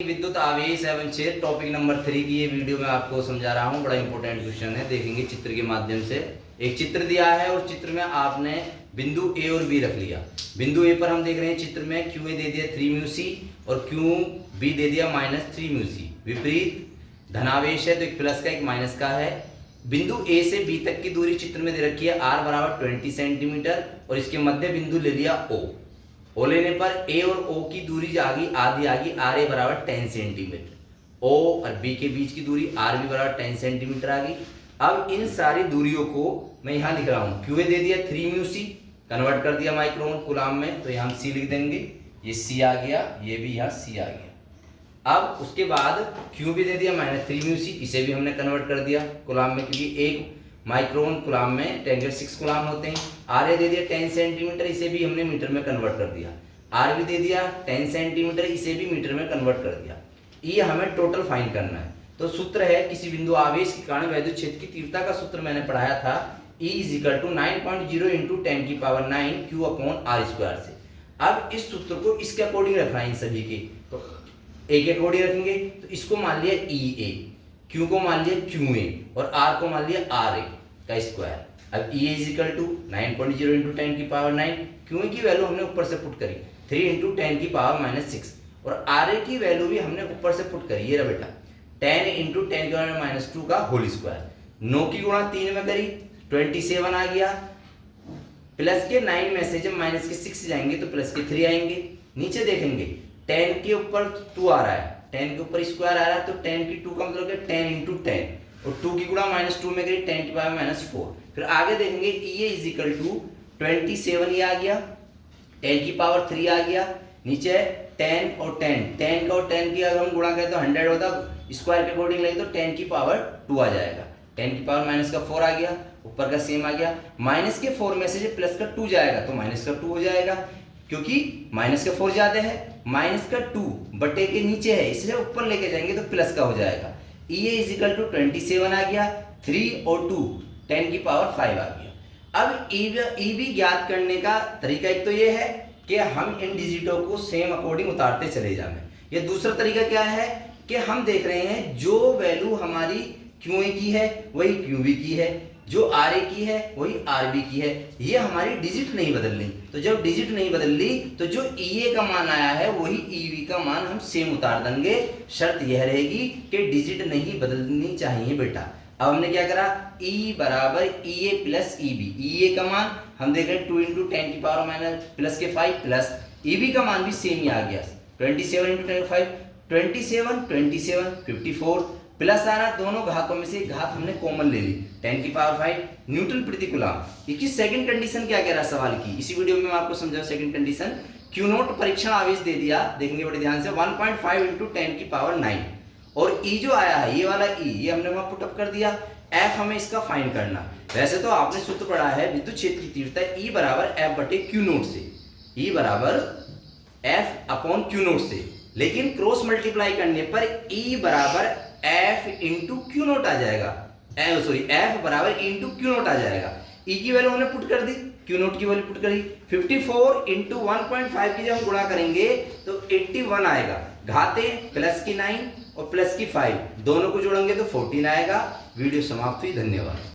विद्युत आवेश एवं क्षेत्र टॉपिक नंबर 3 की ये वीडियो में आपको समझा रहा हूँ। बड़ा इंपॉर्टेंट क्वेश्चन है, देखेंगे चित्र के माध्यम से। एक चित्र दिया है और चित्र में आपने बिंदु ए और बी रख लिया। बिंदु ए पर हम देख रहे हैं चित्र में क्यू ए दे दिया 3 म्यू सी और क्यू बी दे दिया -3 म्यू सी। विपरीत धनावेश है तो एक प्लस का एक माइनस का है। बिंदु ए से बी तक की दूरी चित्र में दे रखी है r बराबर 20 सेंटीमीटर और इसके मध्य बिंदु ले लिया ओ लेने पर ए और ओ की दूरी आधी आगी आर ए बराबर 10 सेंटीमीटर। ओ और बी के बीच की दूरी आर बी बराबर 10 सेंटीमीटर आ गई। अब इन सारी दूरियों को मैं यहाँ लिख रहा हूँ। क्यू ए दे दिया 3 म्यू सी, कन्वर्ट कर दिया माइक्रोन कूलाम में, तो यहाँ सी लिख देंगे। ये सी आ गया, ये भी यहाँ सी आ गया। अब उसके बाद क्यू बी दे दिया -3 म्यू सी, इसे भी हमने कन्वर्ट कर दिया कूलाम में, क्योंकि एक माइक्रोन कूलाम में 10⁻⁶ कूलाम होते हैं। आर ए दे दिया 10 सेंटीमीटर, इसे भी हमने मीटर में कन्वर्ट कर दिया। आर बी दे दिया 10 सेंटीमीटर, इसे भी मीटर में कन्वर्ट कर दिया। ये हमें टोटल फाइंड करना है। तो सूत्र है किसी बिंदु आवेश के कारण वैद्युत क्षेत्र की तीव्रता का सूत्र मैंने पढ़ाया था, E = 9.0 × 10⁹ Q/r² से। अब इस सूत्र को इसके अकॉर्डिंग रखना है इन सभी के, तो ए के अकॉर्डिंग रखेंगे। तो इसको मान लिया EA, Q को मान लिया QA और R को मान लिया RA का स्क्वायर। अब EA = 9.0 × 10⁹ QA की वैल्यू हमने ऊपर से पुट करी 3 × 10⁻⁻⁶ और RA की वैल्यू भी हमने ऊपर से पुट करी, ये रहा बेटा 10 × 10⁻⁻² का होल स्क्वायर। 9 की गुणा 3 में करी 27 आ गया। प्लस के 9 में से जब माइनस के 6 जाएंगे तो प्लस के 3 आएंगे। नीचे देखेंगे 10 के ऊपर 2 आ रहा है, 10 के ऊपर स्क्वायर आ रहा है, तो 10 की 2 का मतलब है 10 × 10 और 2 की गुणा -2 में करी 10⁻⁻⁴। फिर आगे देखेंगे EA = 27, ये आ गया, 10⁻³ आ गया। नीचे 10 और 10 का और 10 की अगर हम गुणा करें तो 100 होता, स्क्वायर के अकॉर्डिंग लगे तो 10⁻² आ जाएगा। 10⁻⁻⁴ आ गया, ऊपर का सेम आ गया। माइनस के 4 में से जो प्लस का 2 जाएगा तो माइनस का 2 हो जाएगा, क्योंकि माइनस का 4 ज्यादा है। माइनस का 2 बटे के नीचे है, इसलिए ऊपर लेके जाएंगे तो प्लस का हो जाएगा। EA = 27 आ गया, 3 और 2 10⁵ आ गया। अब EB ज्ञात करने का तरीका एक तो ये है कि हम इन डिजिटों को सेम अकॉर्डिंग उतारते चले जाएं। ये दूसरा तरीका क्या है कि हम देख रहे हैं जो वैल्यू हमारी QA की है वही QB की है, जो RA की है वही RB की है। ये हमारी डिजिट नहीं बदल रही, तो जब डिजिट नहीं बदल रही तो जो EA का मान आया है वही EB का मान हम सेम उतार देंगे। शर्त यह रहेगी कि डिजिट नहीं बदलनी चाहिए बेटा। अब हमने क्या करा, E = EA + EB। EA का मान हम देख रहे हैं 2 × 10⁻⁻⁵ प्लस EB का मान भी सेम ही आ गया 27 × 10⁵, 27 54 प्लस आ रहा, दोनों घातों में से घात हमने कॉमन ले ली 10⁵ न्यूटन प्रति कूलम। इसकी सेकंड कंडीशन क्या कह रहा है सवाल की, इसी वीडियो में मैं आपको समझाऊं। सेकंड कंडीशन Q0 परीक्षण आवेश दे दिया, देखेंगे बड़े ध्यान से 1.5 × 10⁹ और E जो आया है ये वाला E, ये हमने वहां पुटअप कर दिया। F हमें इसका फाइंड करना। वैसे तो आपने सूत्र पढ़ा है विद्युत क्षेत्र की तीव्रता E = F/Q0 से, E = F/Q0 से, लेकिन क्रॉस मल्टीप्लाई करने पर E = F × Q0 आ जाएगा। F = Q0 आ जाएगा। E की वैल्यू हमने पुट कर दी, Q0 की वैल्यू पुट करी। 54 × 1.5 की जब हम गुणा करेंगे तो 81 आएगा। घाते प्लस की 9 और प्लस की 5 दोनों को जोड़ेंगे तो 14 आएगा। वीडियो समाप्त हुई, धन्यवाद।